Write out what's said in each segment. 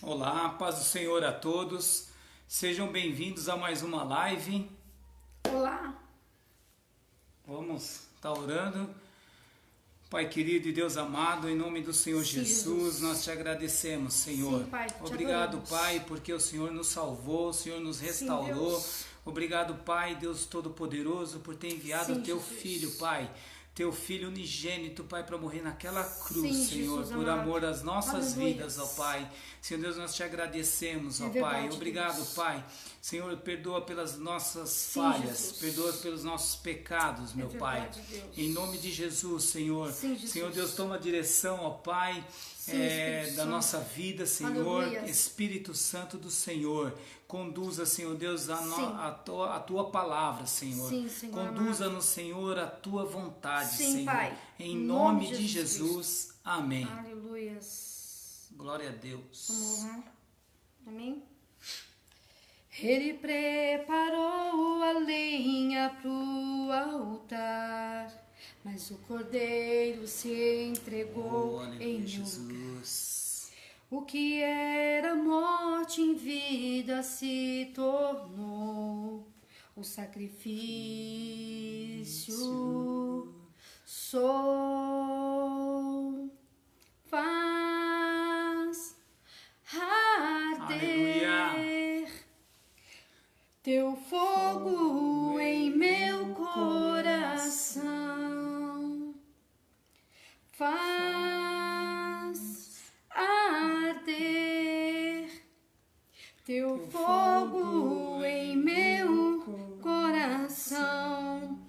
Olá, paz do Senhor a todos, sejam bem-vindos a mais uma live. Olá. Vamos estar orando. Pai querido e Deus amado, em nome do Senhor Jesus, nós te agradecemos, Senhor. Sim, Pai, Obrigado, Pai, porque o Senhor nos salvou, o Senhor nos restaurou. Obrigado, Pai, Deus Todo-Poderoso, por ter enviado o Teu Filho, Pai. Teu Filho unigênito, Pai, para morrer naquela cruz, Senhor, Jesus, por amor às nossas Aleluia. vidas, ó Pai. Senhor Deus, nós te agradecemos, ó verdade, Pai. Obrigado, Deus. Pai. Senhor, perdoa pelas nossas Sim, falhas, Jesus. perdoa pelos nossos pecados, meu Pai. verdade, Deus. Em nome de Jesus, Senhor. Sim, Jesus. Senhor Deus, toma a direção, ó Pai, Espírito da Santo. nossa vida, Senhor. Aleluia. Espírito Santo do Senhor, conduza, Senhor Deus, a Sim. tua palavra, Senhor. Sim, Senhor Conduza-nos, Senhor, a tua vontade, Sim, Senhor. Pai. Em Em nome nome de de Jesus. Amém. Aleluia. Glória a Deus. Vamos lá. Amém? Ele preparou a lenha pro altar, mas o cordeiro se entregou Oh, em aleluia, meu lugar. Jesus. O que era morte em vida se tornou o sacrifício. Sou faz arder teu fogo em meu coração. Faz arder teu fogo em meu coração.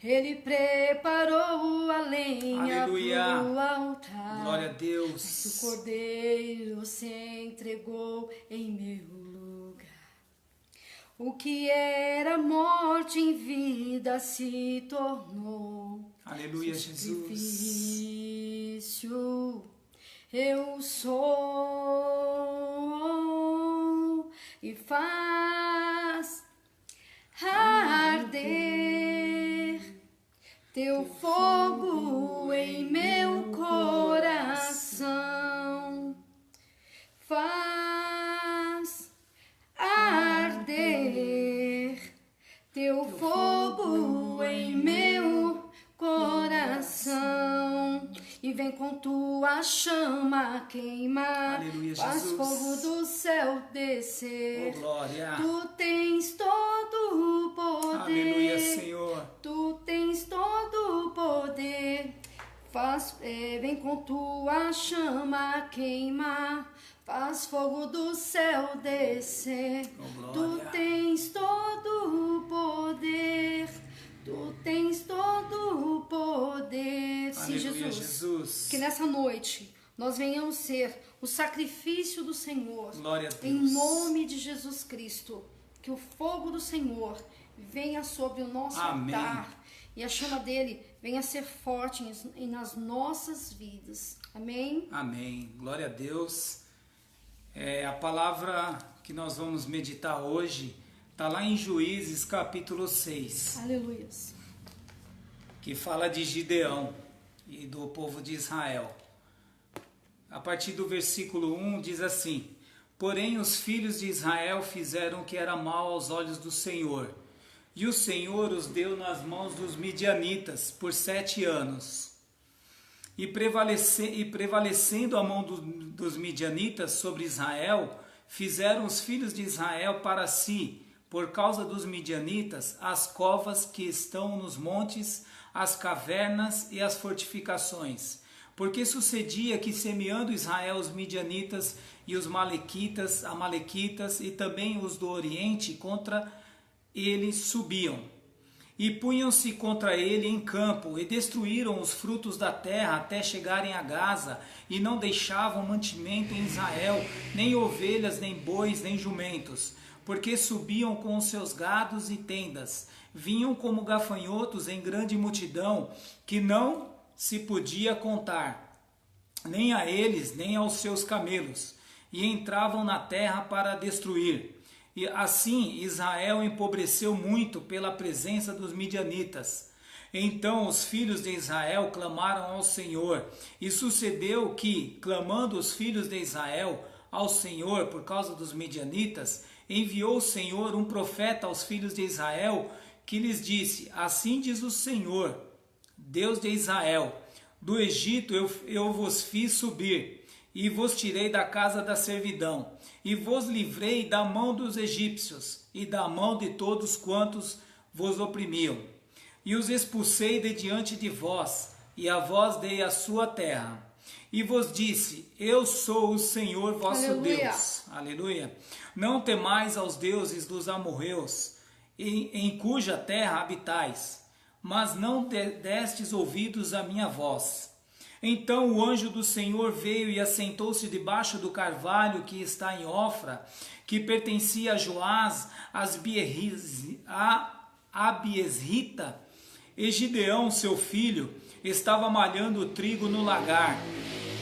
Ele preparou a lenha Aleluia. pro altar. Glória a Mas Deus. o cordeiro se entregou em meu lugar. O que era morte em vida se tornou Aleluia, Jesus. sacrifício. Eu sou e faz arder teu fogo em meu coração. Faz arder teu fogo em meu coração. E vem com tua chama queimar. Aleluia, Faz Jesus. fogo do céu descer. Oh, glória. Tu tens todo o poder. Aleluia, Senhor. Tu tens todo o poder. Vem com tua chama queimar. Faz fogo do céu descer. Oh, glória. Tu tens todo o poder. Tu tens todo o poder. Sim, Aleluia, Jesus. Jesus. Que nessa noite nós venhamos ser o sacrifício do Senhor. Glória a Deus. Em nome de Jesus Cristo. Que o fogo do Senhor venha sobre o nosso Amém. altar. E a chama dele venha ser forte nas nossas vidas. Amém? Amém. Glória a Deus. A palavra que nós vamos meditar hoje está lá em Juízes capítulo 6, Aleluia. que fala de Gideão e do povo de Israel. A partir do versículo 1 diz assim: Porém os filhos de Israel fizeram o que era mal aos olhos do Senhor, e o Senhor os deu nas mãos dos midianitas por 7 anos. E prevalecendo a mão dos midianitas sobre Israel, fizeram os filhos de Israel para si, por causa dos midianitas, as covas que estão nos montes, as cavernas e as fortificações. Porque sucedia que, semeando Israel os midianitas e os amalequitas e também os do Oriente, contra ele subiam. E punham-se contra ele em campo, e destruíram os frutos da terra até chegarem a Gaza, e não deixavam mantimento em Israel, nem ovelhas, nem bois, nem jumentos, porque subiam com os seus gados e tendas, vinham como gafanhotos em grande multidão, que não se podia contar, nem a eles, nem aos seus camelos, e entravam na terra para destruir. E assim Israel empobreceu muito pela presença dos midianitas. Então os filhos de Israel clamaram ao Senhor, e sucedeu que, clamando os filhos de Israel, ao Senhor por causa dos midianitas, enviou o Senhor um profeta aos filhos de Israel, que lhes disse: assim diz o Senhor, Deus de Israel, do Egito eu vos fiz subir, e vos tirei da casa da servidão, e vos livrei da mão dos egípcios, e da mão de todos quantos vos oprimiam. E os expulsei de diante de vós, e a vós dei a sua terra. E vos disse: eu sou o Senhor vosso Aleluia. Deus. Aleluia. Não temais aos deuses dos amorreus, em cuja terra habitais, mas não destes ouvidos à minha voz. Então o anjo do Senhor veio e assentou-se debaixo do carvalho que está em Ofra, que pertencia a Joás, a Abiesrita, e Gideão, seu filho, estava malhando o trigo no lagar,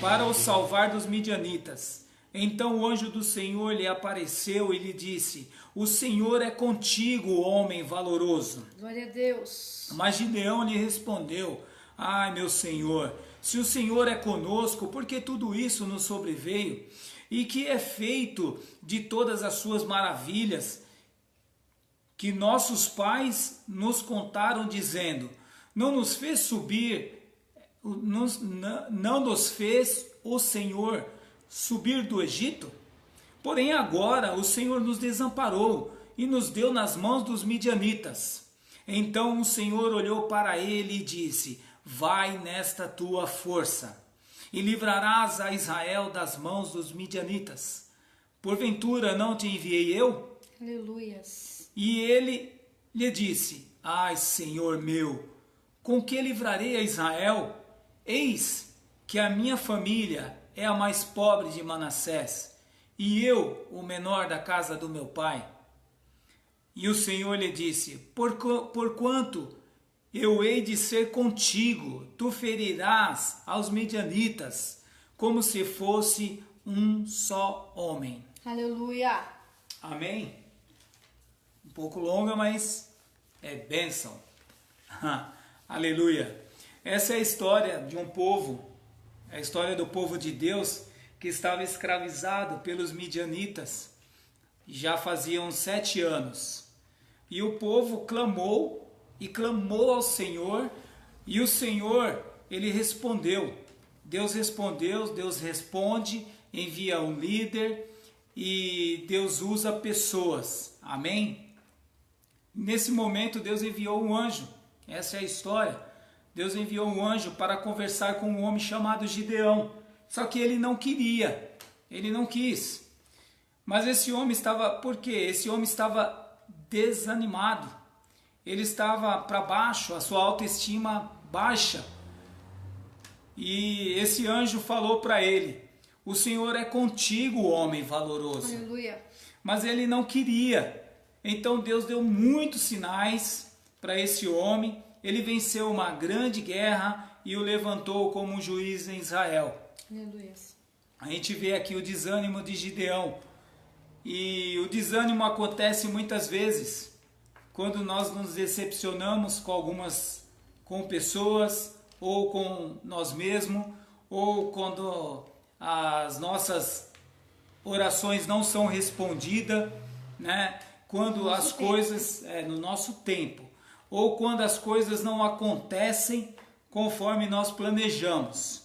para o salvar dos midianitas. Então o anjo do Senhor lhe apareceu e lhe disse: o Senhor é contigo, homem valoroso. Glória a Deus. Mas Gideão lhe respondeu: ai, meu Senhor, se o Senhor é conosco, por que tudo isso nos sobreveio? E que é feito de todas as suas maravilhas, que nossos pais nos contaram, dizendo: não nos fez subir, não nos fez o Senhor subir do Egito? Porém agora o Senhor nos desamparou e nos deu nas mãos dos midianitas. Então o Senhor olhou para ele e disse: vai nesta tua força, e livrarás a Israel das mãos dos midianitas. Porventura não te enviei eu? Aleluias. E ele lhe disse: ai, Senhor meu, com que livrarei a Israel? Eis que a minha família é a mais pobre de Manassés, e eu o menor da casa do meu pai. E o Senhor lhe disse: porquanto eu hei de ser contigo, tu ferirás aos midianitas, como se fosse um só homem. Aleluia. Amém? Um pouco longa, mas é bênção. Aleluia. Essa é a história de um povo, é a história do povo de Deus que estava escravizado pelos midianitas. Já faziam 7 anos. E o povo clamou e clamou ao Senhor, e o Senhor, ele respondeu. Deus respondeu, Deus responde, envia um líder e Deus usa pessoas. Amém? Nesse momento Deus enviou um anjo. Essa é a história. Deus enviou um anjo para conversar com um homem chamado Gideão. Só que ele não queria, ele não quis. Mas esse homem estava, por quê? Esse homem estava desanimado. Ele estava para baixo, a sua autoestima baixa. E esse anjo falou para ele: o Senhor é contigo, homem valoroso. Aleluia. Mas ele não queria. Então Deus deu muitos sinais para esse homem. Ele venceu uma grande guerra e o levantou como um juiz em Israel. Aleluia. A gente vê aqui o desânimo de Gideão. E o desânimo acontece muitas vezes quando nós nos decepcionamos com pessoas, ou com nós mesmos, ou quando as nossas orações não são respondidas, né? Quando as coisas, no nosso tempo, ou quando as coisas não acontecem conforme nós planejamos.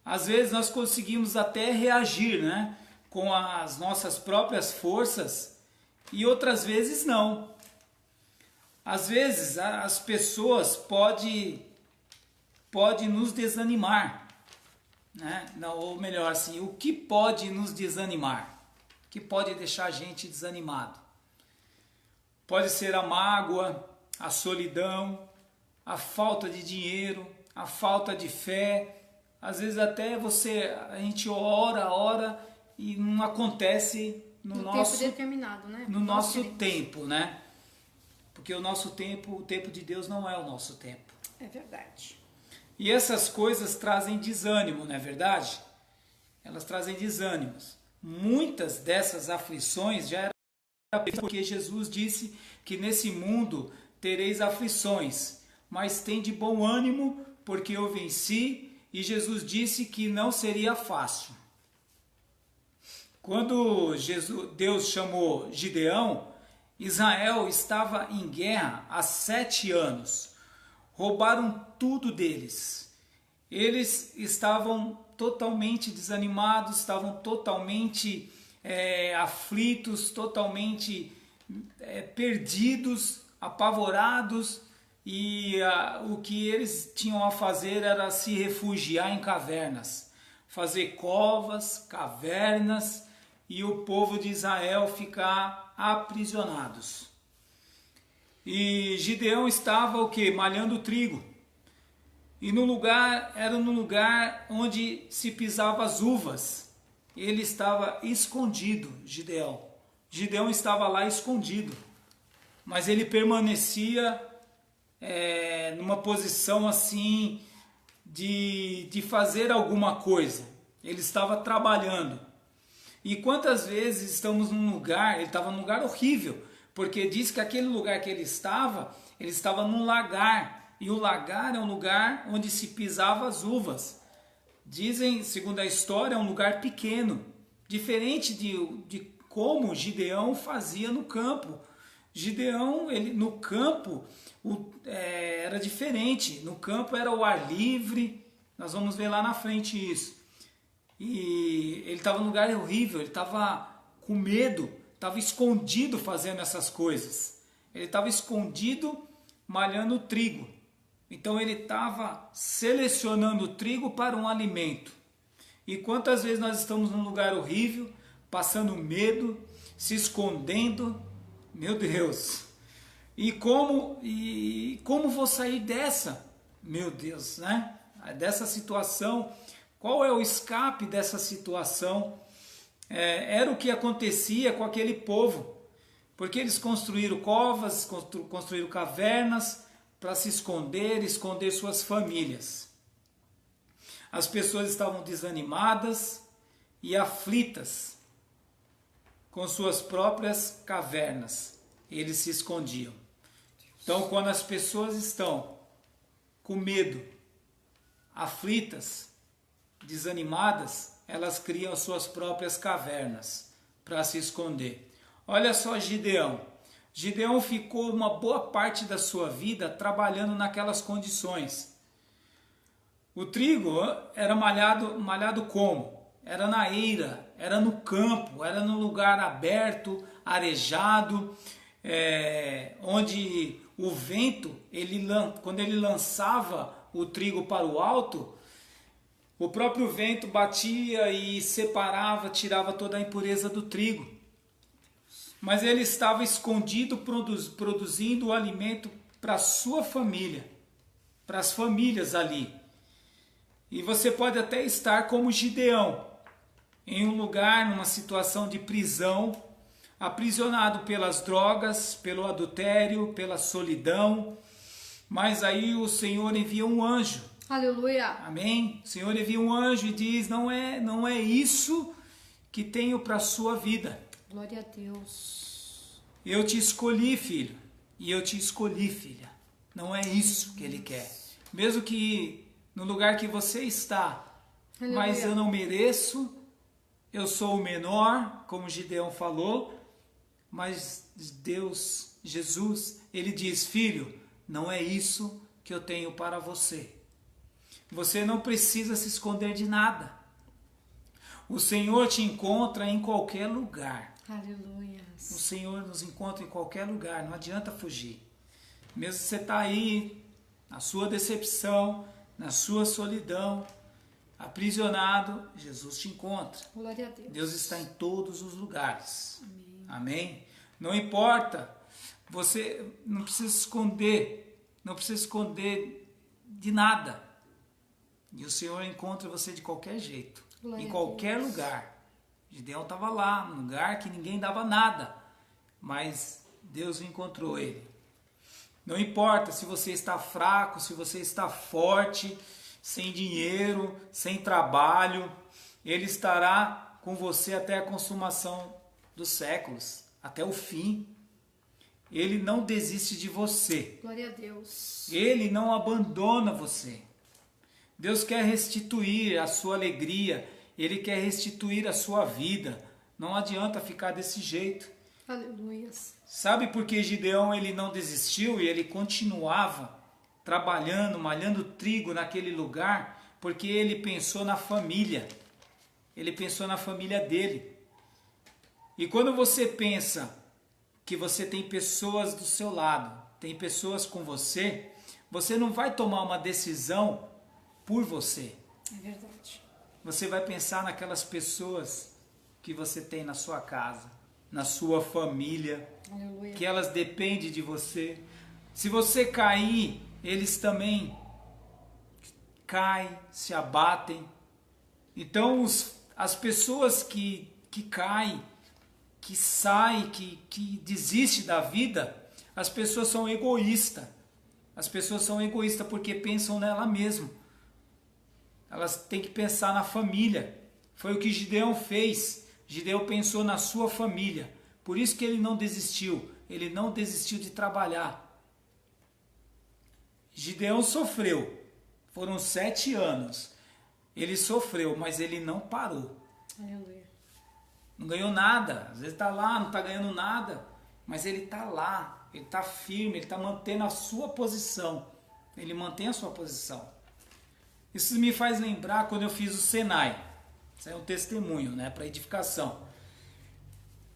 Às vezes nós conseguimos até reagir, né, com as nossas próprias forças, e outras vezes não. Às vezes as pessoas podem nos desanimar, né? Não, ou melhor assim, o que pode nos desanimar? O que pode deixar a gente desanimado? Pode ser a mágoa, a solidão, a falta de dinheiro, a falta de fé. Às vezes até a gente ora e não acontece no nosso tempo determinado, né? No nosso tempo, né? Porque o nosso tempo, o tempo de Deus não é o nosso tempo. É verdade. E essas coisas trazem desânimo, não é verdade? Elas trazem desânimos. Muitas dessas aflições já eram porque Jesus disse que nesse mundo tereis aflições, mas tem de bom ânimo, porque eu venci, e Jesus disse que não seria fácil. Quando Deus chamou Gideão, Israel estava em guerra há 7 anos. Roubaram tudo deles. Eles estavam totalmente desanimados, estavam totalmente aflitos, totalmente perdidos, apavorados, e o que eles tinham a fazer era se refugiar em cavernas, fazer covas, cavernas, e o povo de Israel ficar aprisionados. E Gideão estava o quê? Malhando trigo. E era no lugar onde se pisava as uvas. Ele estava escondido, Gideão. Gideão estava lá escondido. Mas ele permanecia numa posição assim de fazer alguma coisa. Ele estava trabalhando. E quantas vezes estamos num lugar, ele estava num lugar horrível, porque diz que aquele lugar que ele estava num lagar, e o lagar é um lugar onde se pisava as uvas. Dizem, segundo a história, é um lugar pequeno, diferente de como Gideão fazia no campo. Gideão, no campo, era diferente, no campo era o ar livre, nós vamos ver lá na frente isso. E ele estava num lugar horrível, ele estava com medo, estava escondido fazendo essas coisas. Ele estava escondido malhando trigo. Então ele estava selecionando o trigo para um alimento. E quantas vezes nós estamos num lugar horrível, passando medo, se escondendo, meu Deus. E como vou sair dessa? Meu Deus, né? Dessa situação. Qual é o escape dessa situação? Era o que acontecia com aquele povo, porque eles construíram covas, construíram cavernas para se esconder suas famílias. As pessoas estavam desanimadas e aflitas com suas próprias cavernas. Eles se escondiam. Então, quando as pessoas estão com medo, aflitas, desanimadas, elas criam as suas próprias cavernas para se esconder. Olha só Gideão. Gideão ficou uma boa parte da sua vida trabalhando naquelas condições. O trigo era malhado como? Era na eira, era no campo, era no lugar aberto, arejado, onde o vento, quando ele lançava o trigo para o alto, o próprio vento batia e separava, tirava toda a impureza do trigo. Mas ele estava escondido produzindo o alimento para a sua família, para as famílias ali. E você pode até estar como Gideão, em um lugar, numa situação de prisão, aprisionado pelas drogas, pelo adultério, pela solidão. Mas aí o Senhor envia um anjo. Aleluia. Amém? O Senhor envia um anjo e diz, não é isso que tenho para a sua vida. Glória a Deus. Eu te escolhi, filho, e eu te escolhi, filha. Não é isso que Ele quer. Mesmo que no lugar que você está, aleluia, mas eu não mereço, eu sou o menor, como Gideão falou, mas Deus, Jesus, Ele diz, filho, não é isso que eu tenho para você. Você não precisa se esconder de nada. O Senhor te encontra em qualquer lugar. Aleluia. O Senhor nos encontra em qualquer lugar, não adianta fugir. Mesmo que você está aí, na sua decepção, na sua solidão, aprisionado, Jesus te encontra. Glória a Deus. Deus está em todos os lugares. Amém. Amém? Não importa, você não precisa esconder, não precisa esconder de nada. E o Senhor encontra você de qualquer jeito, glória em qualquer lugar. Gideão estava lá, num lugar que ninguém dava nada, mas Deus encontrou ele. Não importa se você está fraco, se você está forte, sem dinheiro, sem trabalho, Ele estará com você até a consumação dos séculos, até o fim. Ele não desiste de você. Glória a Deus. Ele não abandona você. Deus quer restituir a sua alegria, Ele quer restituir a sua vida, Não adianta ficar desse jeito. Aleluias. Sabe por que Gideão ele não desistiu e ele continuava trabalhando, malhando trigo naquele lugar? Porque ele pensou na família. Ele pensou na família dele. E quando você pensa que você tem pessoas do seu lado, tem pessoas com você, você não vai tomar uma decisão por você. É verdade. Você vai pensar naquelas pessoas que você tem na sua casa, na sua família, Aleluia. que elas dependem de você. Se você cair, eles também caem, se abatem. Então as pessoas que caem, que saem, que desistem da vida, as pessoas são egoístas. As pessoas são egoístas porque pensam nela mesma. Elas têm que pensar na família. Foi o que Gideão fez. Gideão pensou na sua família. Por isso que ele não desistiu. Ele não desistiu de trabalhar. Gideão sofreu. Foram 7 anos. Ele sofreu, mas ele não parou. Aleluia. Não ganhou nada. Às vezes está lá, não está ganhando nada. Mas ele está lá. Ele está firme. Ele está mantendo a sua posição. Ele mantém a sua posição. Isso me faz lembrar quando eu fiz o Senai. Isso é um testemunho, né, para edificação.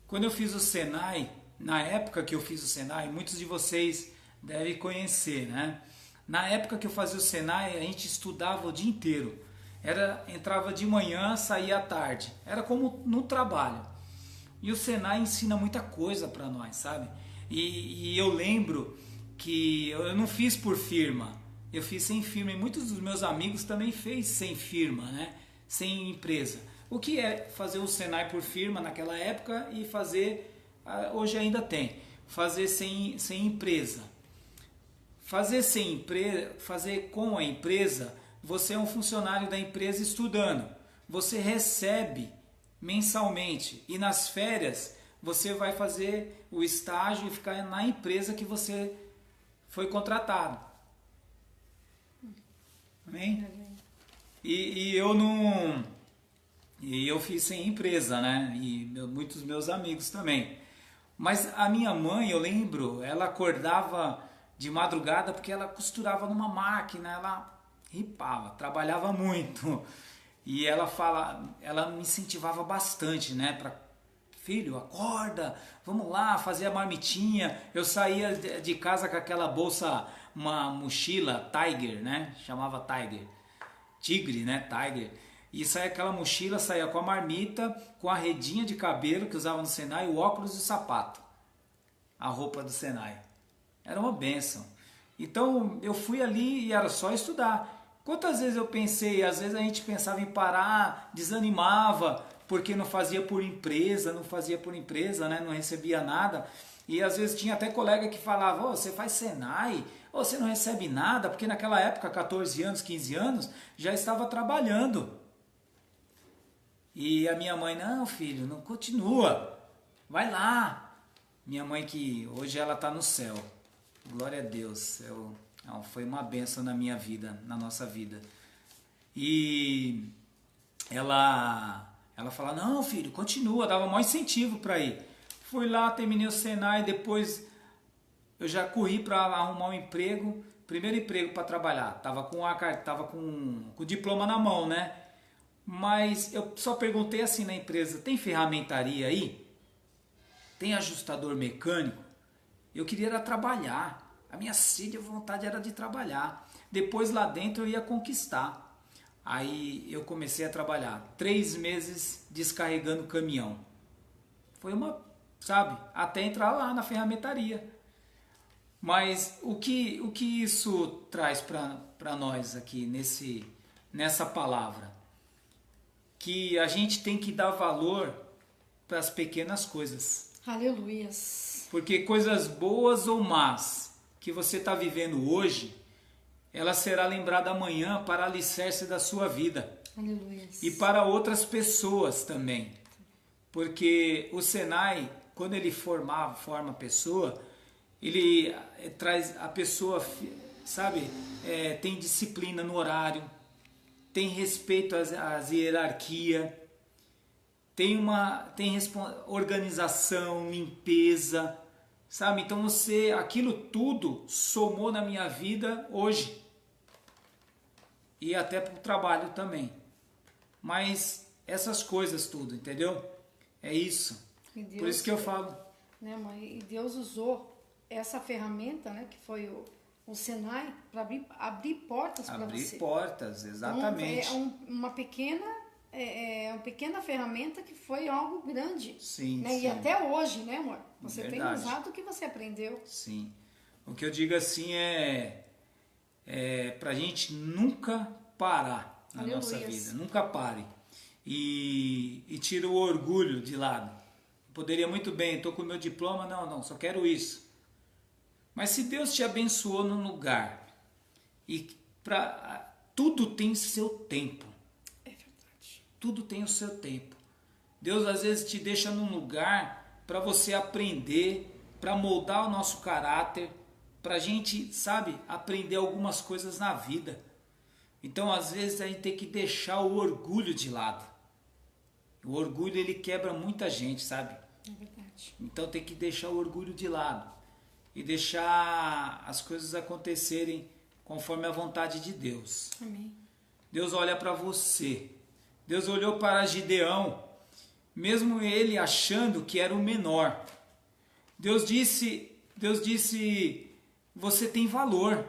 Quando eu fiz o Senai, na época que eu fiz o Senai, muitos de vocês devem conhecer, né? Na época que eu fazia o Senai, a gente estudava o dia inteiro. Entrava de manhã, saía à tarde. Era como no trabalho. E o Senai ensina muita coisa para nós, sabe? E eu lembro que eu não fiz por firma. Eu fiz sem firma e muitos dos meus amigos também fez sem firma, né? Sem empresa. O que é fazer o Senai por firma naquela época e fazer, hoje ainda tem, fazer sem empresa. Fazer sem empresa, fazer com a empresa, você é um funcionário da empresa estudando. Você recebe mensalmente e nas férias você vai fazer o estágio e ficar na empresa que você foi contratado. Amém? E eu não... E eu fiz sem empresa, né? E muitos meus amigos também. Mas a minha mãe, eu lembro, ela acordava de madrugada porque ela costurava numa máquina, ela ripava, trabalhava muito. E ela me incentivava bastante, né? Filho, acorda, vamos lá, fazer a marmitinha. Eu saía de casa com aquela bolsa, uma mochila Tiger, né? Chamava Tiger. Tigre, né? Tiger. E saía aquela mochila, saía com a marmita, com a redinha de cabelo que usava no Senai, o óculos e o sapato. A roupa do Senai. Era uma bênção. Então eu fui ali e era só estudar. Quantas vezes eu pensei, às vezes a gente pensava em parar, desanimava, porque não fazia por empresa, né? Não recebia nada. E às vezes tinha até colega que falava, você faz Senai, você não recebe nada, porque naquela época, 14 anos, 15 anos, já estava trabalhando. E a minha mãe, não filho, não continua, vai lá. Minha mãe que hoje ela está no céu, glória a Deus, foi uma bênção na minha vida, na nossa vida. E ela fala, não filho, continua, dava maior incentivo para ir. Fui lá, terminei o Senai, depois eu já corri para arrumar um emprego, primeiro emprego para trabalhar, tava com o diploma na mão, né? Mas eu só perguntei assim na empresa, tem ferramentaria aí? Tem ajustador mecânico? Eu queria era trabalhar, a minha sede e vontade era de trabalhar. Depois lá dentro eu ia conquistar. Aí eu comecei a trabalhar, 3 meses descarregando caminhão. Foi até entrar lá na ferramentaria. Mas o que isso traz para nós aqui nessa palavra? Que a gente tem que dar valor para as pequenas coisas. Aleluias. Porque coisas boas ou más que você está vivendo hoje, ela será lembrada amanhã para alicerce da sua vida. Aleluias. E para outras pessoas também. Porque o Senai, quando ele forma a pessoa, ele traz a pessoa, tem disciplina no horário, tem respeito às hierarquias, organização, limpeza, sabe? Então aquilo tudo somou na minha vida hoje. E até para o trabalho também. Mas essas coisas tudo, entendeu? É isso. Deus, por isso que eu falo. Né, mãe? E Deus usou essa ferramenta, né, que foi o Senai, para abrir portas para você. Abrir portas, exatamente. Então, uma pequena ferramenta que foi algo grande. Sim, né? sim. E até hoje, né, amor? Você Verdade. tem usado o que você aprendeu. Sim. O que eu digo assim é pra gente nunca parar na nossa vida. Nunca pare. E tira o orgulho de lado. Poderia muito bem, estou com o meu diploma, não, só quero isso. Mas se Deus te abençoou num lugar, e tudo tem seu tempo. É verdade. Tudo tem o seu tempo. Deus às vezes te deixa num lugar para você aprender, para moldar o nosso caráter, para a gente, sabe, aprender algumas coisas na vida. Então às vezes a gente tem que deixar o orgulho de lado. O orgulho ele quebra muita gente, sabe? É verdade. Então tem que deixar o orgulho de lado e deixar as coisas acontecerem conforme a vontade de Deus. Amém. Deus olha para você. Deus olhou para Gideão, mesmo ele achando que era o menor. Deus disse, você tem valor.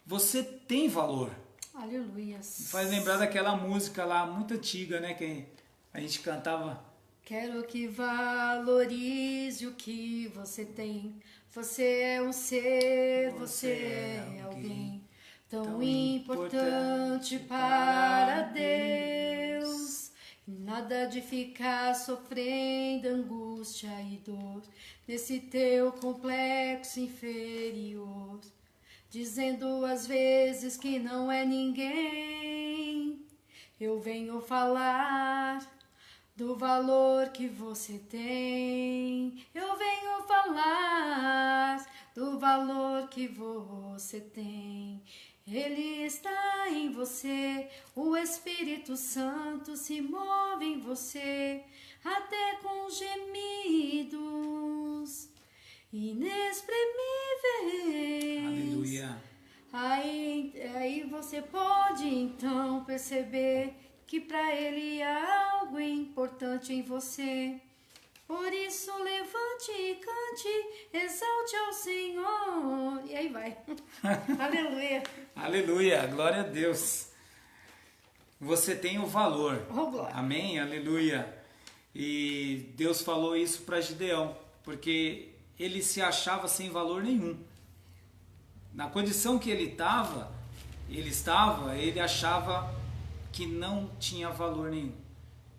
Você tem valor. Aleluia. Me faz lembrar daquela música lá, muito antiga, né? Que a gente cantava. Quero que valorize o que você tem. Você é um ser, você é alguém tão importante para Deus. Nada de ficar sofrendo angústia e dor nesse teu complexo inferior, dizendo às vezes que não é ninguém. Eu venho falar do valor que você tem. Eu venho falar do valor que você tem. Ele está em você, o Espírito Santo se move em você, até com gemidos inexprimíveis. Aleluia. Aí você pode então perceber que para Ele há algo importante em você. Por isso levante e cante, exalte ao Senhor. E aí vai. Aleluia. Aleluia, glória a Deus. Você tem o valor. Oh, glória. Amém, aleluia. E Deus falou isso para Gideão, porque ele se achava sem valor nenhum. Na condição que ele achava que não tinha valor nenhum.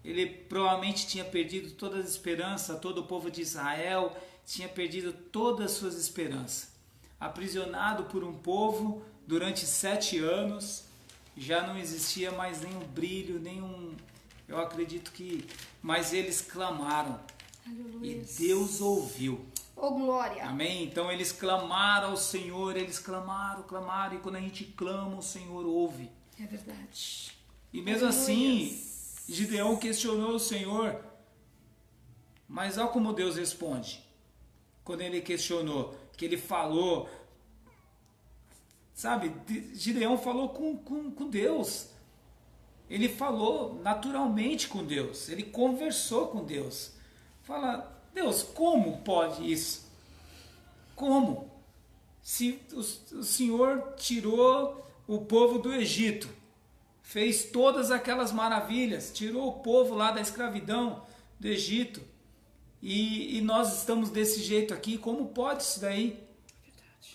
Ele provavelmente tinha perdido toda a esperança, todo o povo de Israel tinha perdido todas as suas esperanças. Aprisionado por um povo durante 7 anos, já não existia mais nenhum brilho, eu acredito que, mas eles clamaram. Aleluia. E Deus ouviu. Oh, glória. Amém? Então eles clamaram ao Senhor, eles clamaram, e quando a gente clama, o Senhor ouve. É verdade. E mesmo assim, Gideão questionou o Senhor, mas olha como Deus responde. Quando ele questionou, que ele falou, sabe, Gideão falou com Deus. Ele falou naturalmente com Deus, ele conversou com Deus. Fala, Deus, como pode isso? Como? Se o Senhor tirou o povo do Egito, fez todas aquelas maravilhas, tirou o povo lá da escravidão do Egito, e nós estamos desse jeito aqui, como pode isso daí?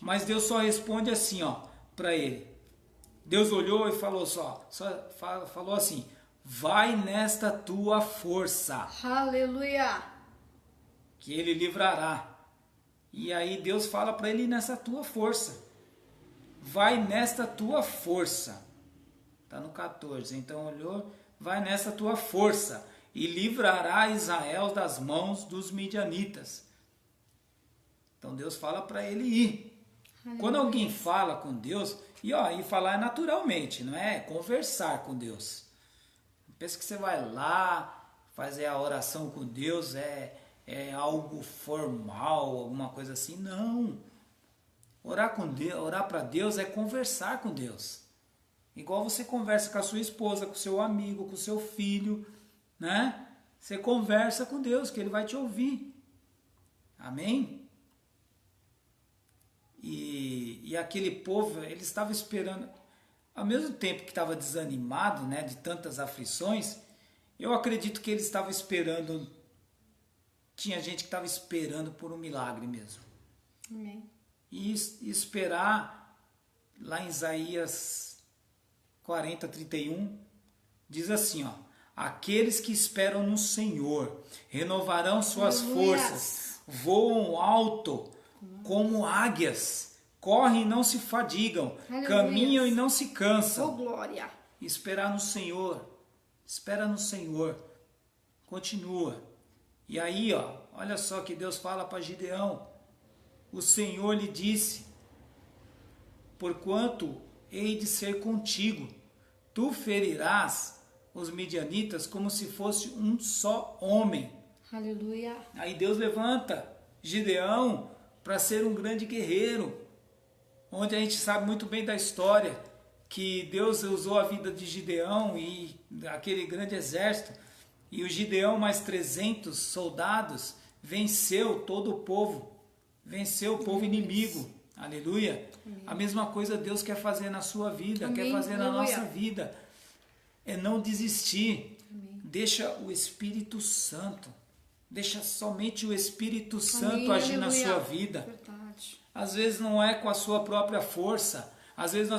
Mas Deus só responde assim, ó, para ele. Deus olhou e falou falou assim, vai nesta tua força. Aleluia. Que ele livrará. E aí Deus fala para ele, nessa tua força. Vai nesta tua força. Está no 14, então olhou, vai nessa tua força e livrará Israel das mãos dos midianitas. Então Deus fala para ele ir. Quando alguém fala com Deus, e falar é naturalmente, não é conversar com Deus. Não pensa que você vai lá fazer a oração com Deus é algo formal, alguma coisa assim. Não. Orar para Deus é conversar com Deus. Igual você conversa com a sua esposa, com o seu amigo, com o seu filho, né? Você conversa com Deus, que Ele vai te ouvir. Amém? E aquele povo, ele estava esperando, ao mesmo tempo que estava desanimado, né, de tantas aflições, eu acredito que ele estava esperando, tinha gente que estava esperando por um milagre mesmo. Amém. E esperar, lá em Isaías 40:31, diz assim, ó: aqueles que esperam no Senhor renovarão suas forças, voam alto como águias, correm e não se fadigam, caminham e não se cansam. Oh, glória! Esperar no Senhor, espera no Senhor, continua. E aí, ó, olha só que Deus fala para Gideão: o Senhor lhe disse: porquanto hei de ser contigo, tu ferirás os midianitas como se fosse um só homem. Aleluia! Aí Deus levanta Gideão para ser um grande guerreiro, onde a gente sabe muito bem da história que Deus usou a vida de Gideão e aquele grande exército, e o Gideão mais 300 soldados venceu todo o povo, venceu o povo inimigo. Aleluia. Amém. A mesma coisa Deus quer fazer na sua vida, quer fazer na nossa vida, é não desistir. Amém. Deixa o Espírito Santo, deixa somente o Espírito Santo agir na sua vida. Verdade. Às vezes não é com a sua própria força, às vezes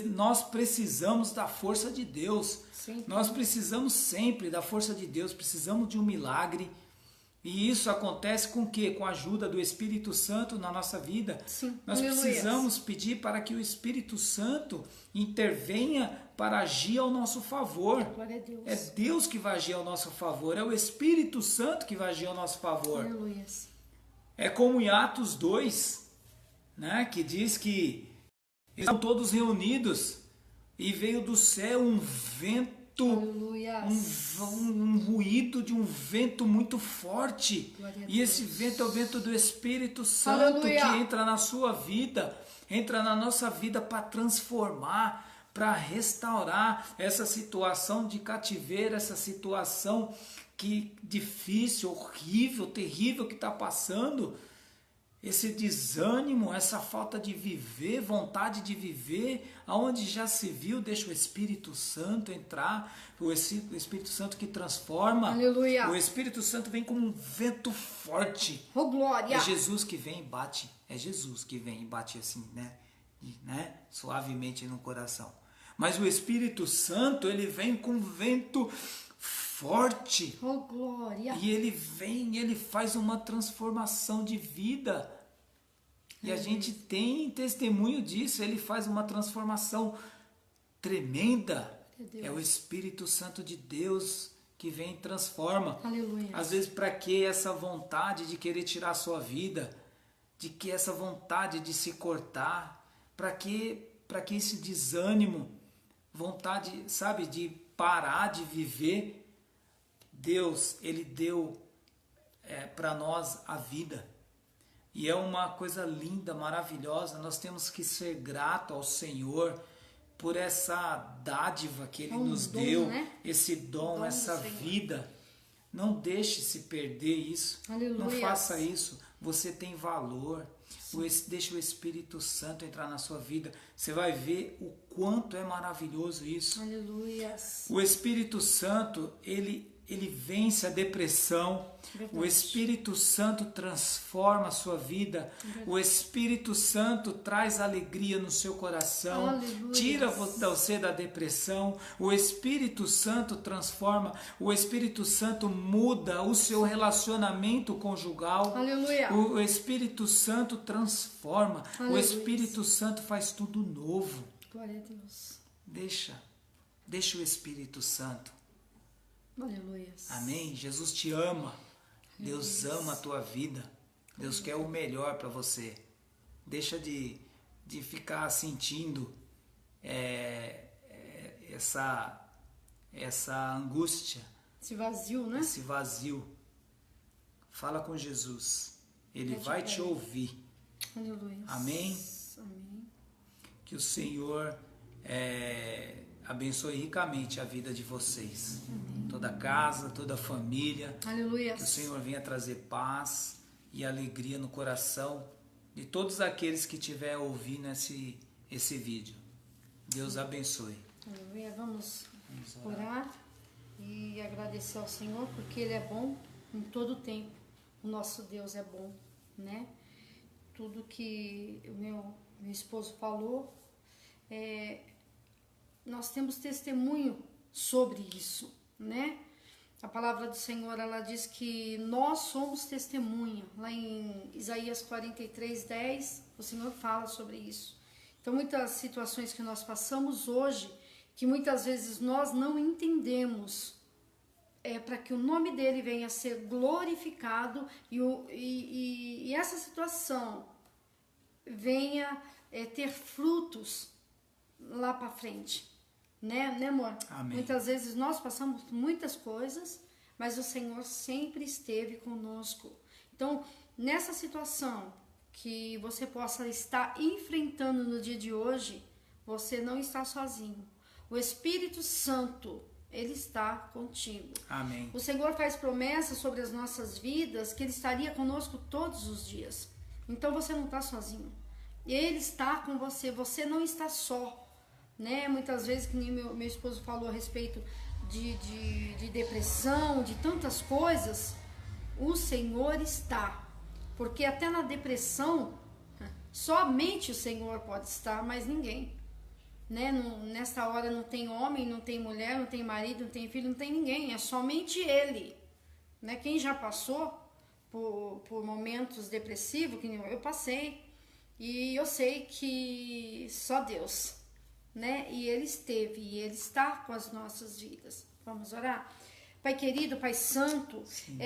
nós precisamos da força de Deus. Sempre. Nós precisamos sempre da força de Deus, precisamos de um milagre. E isso acontece com o quê? Com a ajuda do Espírito Santo na nossa vida. Sim. Nós precisamos pedir para que o Espírito Santo intervenha para agir ao nosso favor. Glória a Deus. É Deus que vai agir ao nosso favor, é o Espírito Santo que vai agir ao nosso favor. Aleluia. É como em Atos 2, né, que diz que eles estão todos reunidos e veio do céu um vento, um ruído de um vento muito forte. E esse vento é o vento do Espírito Santo. Aleluia. Que entra na sua vida, entra na nossa vida para transformar, para restaurar essa situação de cativeiro, essa situação que difícil, horrível, terrível que está passando, esse desânimo, essa falta de viver, vontade de viver, aonde já se viu, deixa o Espírito Santo entrar, o Espírito Santo que transforma. Aleluia. O Espírito Santo vem como um vento forte. Oh, glória! É Jesus que vem e bate, é Jesus que vem e bate assim, né? Suavemente no coração. Mas o Espírito Santo, ele vem com vento forte. Oh, glória! E ele vem, ele faz uma transformação de vida. E a gente tem testemunho disso, ele faz uma transformação tremenda. É o Espírito Santo de Deus que vem e transforma. Aleluia. Às vezes, para que essa vontade de querer tirar a sua vida? De que essa vontade de se cortar? Para que esse desânimo? Vontade, sabe, de parar de viver? Deus, ele deu para nós a vida. E é uma coisa linda, maravilhosa. Nós temos que ser grato ao Senhor por essa dádiva que Ele nos deu, né? esse dom, essa vida. Não deixe se perder isso. Aleluia. Não faça isso. Você tem valor. Deixe o Espírito Santo entrar na sua vida. Você vai ver o quanto é maravilhoso isso. Aleluia. O Espírito Santo, ele vence a depressão. Verdade. O Espírito Santo transforma a sua vida. Verdade. O Espírito Santo traz alegria no seu coração. Aleluia. Tira você da depressão. O Espírito Santo transforma. O Espírito Santo muda o seu relacionamento conjugal. Aleluia. O Espírito Santo transforma. Aleluia. O Espírito Santo faz tudo novo. Glória a Deus. Deixa o Espírito Santo. Aleluia. Amém? Jesus te ama. Deus ama a tua vida. Deus quer o melhor para você. Deixa de ficar sentindo essa angústia. Esse vazio, né? Esse vazio. Fala com Jesus. Ele vai te ouvir. Aleluia. Amém? Amém. Que o Senhor abençoe ricamente a vida de vocês. Amém. Toda a casa, toda a família. Aleluia. Que o Senhor venha trazer paz e alegria no coração de todos aqueles que estiver ouvindo esse vídeo. Deus abençoe. Aleluia. Vamos orar e agradecer ao Senhor, porque Ele é bom em todo o tempo. O nosso Deus é bom, né? Tudo que o meu esposo falou, nós temos testemunho sobre isso, né? A palavra do Senhor, ela diz que nós somos testemunha. Lá em Isaías 43:10, o Senhor fala sobre isso. Então, muitas situações que nós passamos hoje, que muitas vezes nós não entendemos, para que o nome dele venha a ser glorificado e essa situação venha ter frutos lá para frente, né amor? Amém. Muitas vezes nós passamos muitas coisas, mas o Senhor sempre esteve conosco. Então, nessa situação que você possa estar enfrentando no dia de hoje, você não está sozinho. O Espírito Santo, Ele está contigo. Amém. O Senhor faz promessas sobre as nossas vidas que Ele estaria conosco todos os dias. Então você não está sozinho. Ele está com você, você não está só. Né? Muitas vezes, que nem meu esposo falou a respeito de depressão, de tantas coisas, o Senhor está. Porque até na depressão, somente o Senhor pode estar, mas ninguém. Né? Nessa hora não tem homem, não tem mulher, não tem marido, não tem filho, não tem ninguém, é somente Ele. Né? Quem já passou por momentos depressivos, que eu passei, e eu sei que só Deus, né? E Ele esteve, e Ele está com as nossas vidas. Vamos orar? Pai querido, Pai santo, Sim,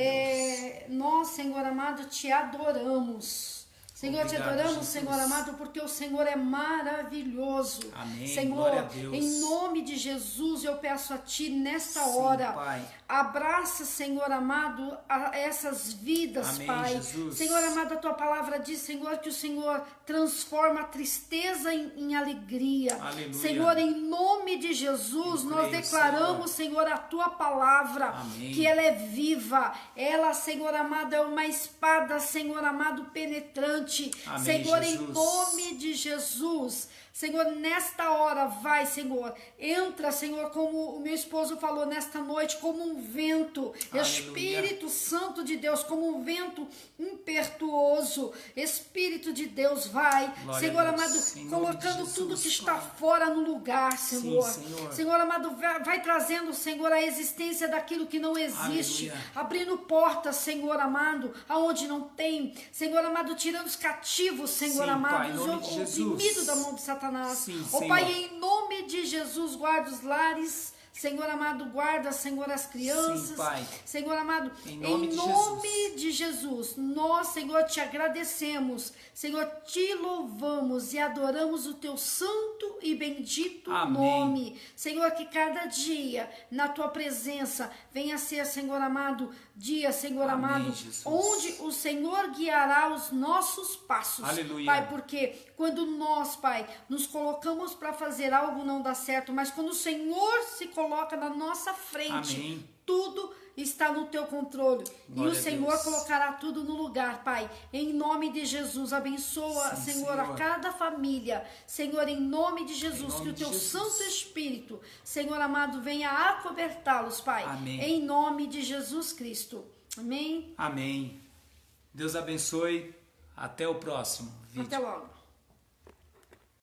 nós, Senhor amado, te adoramos. Senhor, obrigado, te adoramos, Jesus. Senhor amado, porque o Senhor é maravilhoso. Amém. Senhor, Glória a Deus. em nome de Jesus, eu peço a Ti nesta Sim, hora. Pai. Abraça, Senhor amado, essas vidas, Amém, Pai. Jesus. Senhor amado, a Tua palavra diz, Senhor, que o Senhor transforma a tristeza em alegria. Aleluia. Senhor, em nome de Jesus, Eu nós creio, declaramos, Senhor, a Tua palavra, Amém. que ela é viva. Ela, Senhor amado, é uma espada, Senhor amado, penetrante. Amém, Senhor, Jesus. em nome de Jesus, Senhor, nesta hora, vai, Senhor, entra, Senhor, como o meu esposo falou nesta noite, como um vento, Aleluia. Espírito Santo de Deus, como um vento impetuoso, Espírito de Deus, vai, Glória Senhor a Deus. amado, Em nome colocando de tudo Jesus, que está Pai. fora no lugar, Senhor. Sim, Senhor. Senhor amado, vai trazendo, Senhor, a existência daquilo que não existe, Aleluia. abrindo portas, Senhor amado, aonde não tem, Senhor amado, tirando os cativos, Senhor Sim, amado, Pai, em nome de os Jesus. oprimidos da mão de Satanás. Sim, Ó Senhor. Pai, em nome de Jesus, guarda os lares, Senhor amado, guarda, Senhor, as crianças. Sim, Pai. Senhor amado, Em nome de de Jesus, nós, Senhor, te agradecemos, Senhor, te louvamos e adoramos o teu santo e bendito Amém. nome. Senhor, que cada dia na tua presença venha ser, Senhor amado, dia, Senhor Amém, amado, Jesus. onde o Senhor guiará os nossos passos. Aleluia. Pai, porque quando nós, Pai, nos colocamos para fazer algo não dá certo, mas quando o Senhor se coloca na nossa frente, Amém. tudo está no teu controle. Glória e o a Senhor Deus. colocará tudo no lugar, Pai. Em nome de Jesus, abençoa, Sim, Senhor, a Senhor. cada família. Senhor, em nome de Jesus, Em nome que o de teu Jesus. Santo Espírito, Senhor amado, venha acobertá-los, Pai. Amém. Em nome de Jesus Cristo. Amém. Amém. Deus abençoe. Até o próximo vídeo. Até logo.